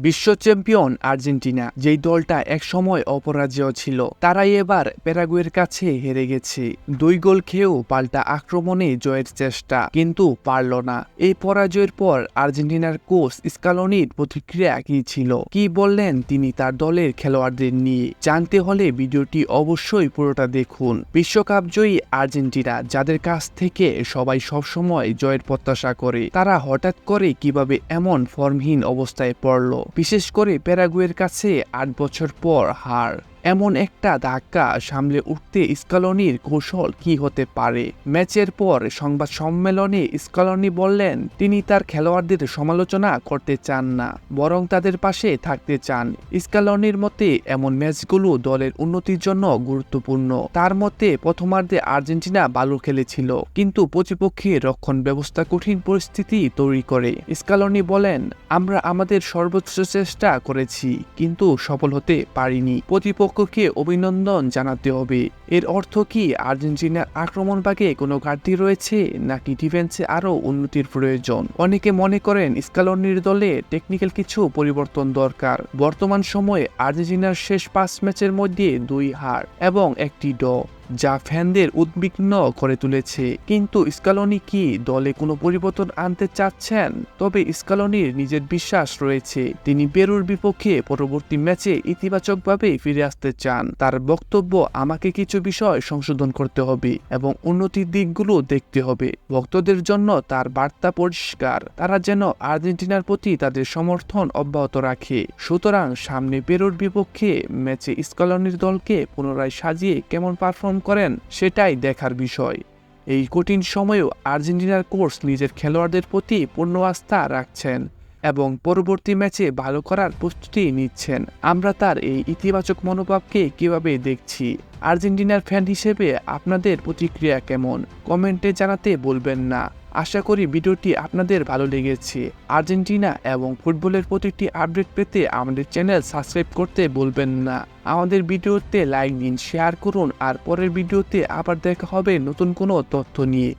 বিশ্ব champion Argentina, যেই দলটা একসময় অপরাজেয় ছিল, তারাই এবার প্যারাগুয়ের কাছে হেরে গেছে। 2 গোল খেয়েও পাল্টা আক্রমণে জয়ের চেষ্টা, কিন্তু পারল না। এই পরাজয়ের পর আর্জেন্টিনার কোচ স্কালোনির প্রতিক্রিয়া কি ছিল, কি বললেন তিনি তার দলের খেলোয়াড়দের নিয়ে, জানতে হলে ভিডিওটি অবশ্যই পুরোটা দেখুন। বিশ্বকাপ জয়ী আর্জেন্টিনা, যাদের কাছ থেকে সবাই সবসময় জয়ের প্রত্যাশা করে, তারা হঠাৎ করে কিভাবে এমন ফর্মহীন অবস্থায় পড়ল, বিশেষ করে প্যারাগুয়ের কাছে 8 বছর পর হার। এমন একটা ধাক্কা সামলে উঠতে স্কালোনির কৌশল কি হতে পারে? ম্যাচের পর সংবাদ সম্মেলনে স্কালোনি বললেন তিনি তার খেলোয়াড়দের সমালোচনা করতে চান না, বরং তাদের পাশে থাকতে চান। স্কালোনির মতে এমন ম্যাচগুলো দলের উন্নতির জন্য গুরুত্বপূর্ণ। তার মতে প্রথমার্ধে আর্জেন্টিনা ভালো খেলেছিল, কিন্তু প্রতিপক্ষের রক্ষণ ব্যবস্থা কঠিন পরিস্থিতি তৈরি করে। স্কালোনি বলেন, আমরা আমাদের সর্বোচ্চ চেষ্টা করেছি, কিন্তু সফল হতে পারিনি। প্রতিপক্ষকে অভিনন্দন জানাতে হবে। এর অর্থ কি আর্জেন্টিনার আক্রমণ ভাগে কোনো ঘাটতি রয়েছে, নাকি ডিফেন্সে আরও উন্নতির প্রয়োজন? অনেকে মনে করেন স্কালোনির দলে টেকনিক্যাল কিছু পরিবর্তন দরকার। বর্তমান সময়ে আর্জেন্টিনার শেষ 5 ম্যাচের মধ্যে 2 হার এবং 1টি ড্র, যা ফ্যানদের উদ্বিগ্ন করে তুলেছে। কিন্তু স্কালোনি কি দলে কোনো পরিবর্তন আনতে চাচ্ছেন? তবে স্কালোনির নিজের বিশ্বাস রয়েছে, তিনি পেরুর বিপক্ষে পরবর্তী ম্যাচে ইতিবাচকভাবে ফিরে আসতে চান। তার বক্তব্য, আমাকে কিছু বিষয় সংশোধন করতে হবে এবং উন্নতির দিকগুলো দেখতে হবে। ভক্তদের জন্য তার বার্তা পরিষ্কার, তারা যেন আর্জেন্টিনার প্রতি তাদের সমর্থন অব্যাহত রাখে। সুতরাং সামনে পেরুর বিপক্ষে ম্যাচে স্কালোনির দলকে পুনরায় সাজিয়ে কেমন পারফর্ম করেন সেটাই দেখার বিষয়। এই কঠিন সময়েও আর্জেন্টিনার কোচ নিজের খেলোয়াড়দের প্রতি পূর্ণ আস্থা রাখছেন এবং পরবর্তী ম্যাচে ভালো করার প্রস্তুতি নিচ্ছেন। আমরা তার এই ইতিবাচক মনোভাবকে কিভাবে দেখছি? আর্জেন্টিনার ফ্যান হিসেবে আপনাদের প্রতিক্রিয়া কেমন? কমেন্টে জানাতে বলবেন না। আশা করি ভিডিওটি আপনাদের ভালো লেগেছে। আর্জেন্টিনা এবং ফুটবলের প্রতিটি আপডেট পেতে আমাদের চ্যানেল সাবস্ক্রাইব করতে বলবেন না। আমাদের ভিডিওতে লাইক দিন, শেয়ার করুন, আর পরের ভিডিওতে আবার দেখা হবে নতুন কোনো তথ্য নিয়ে।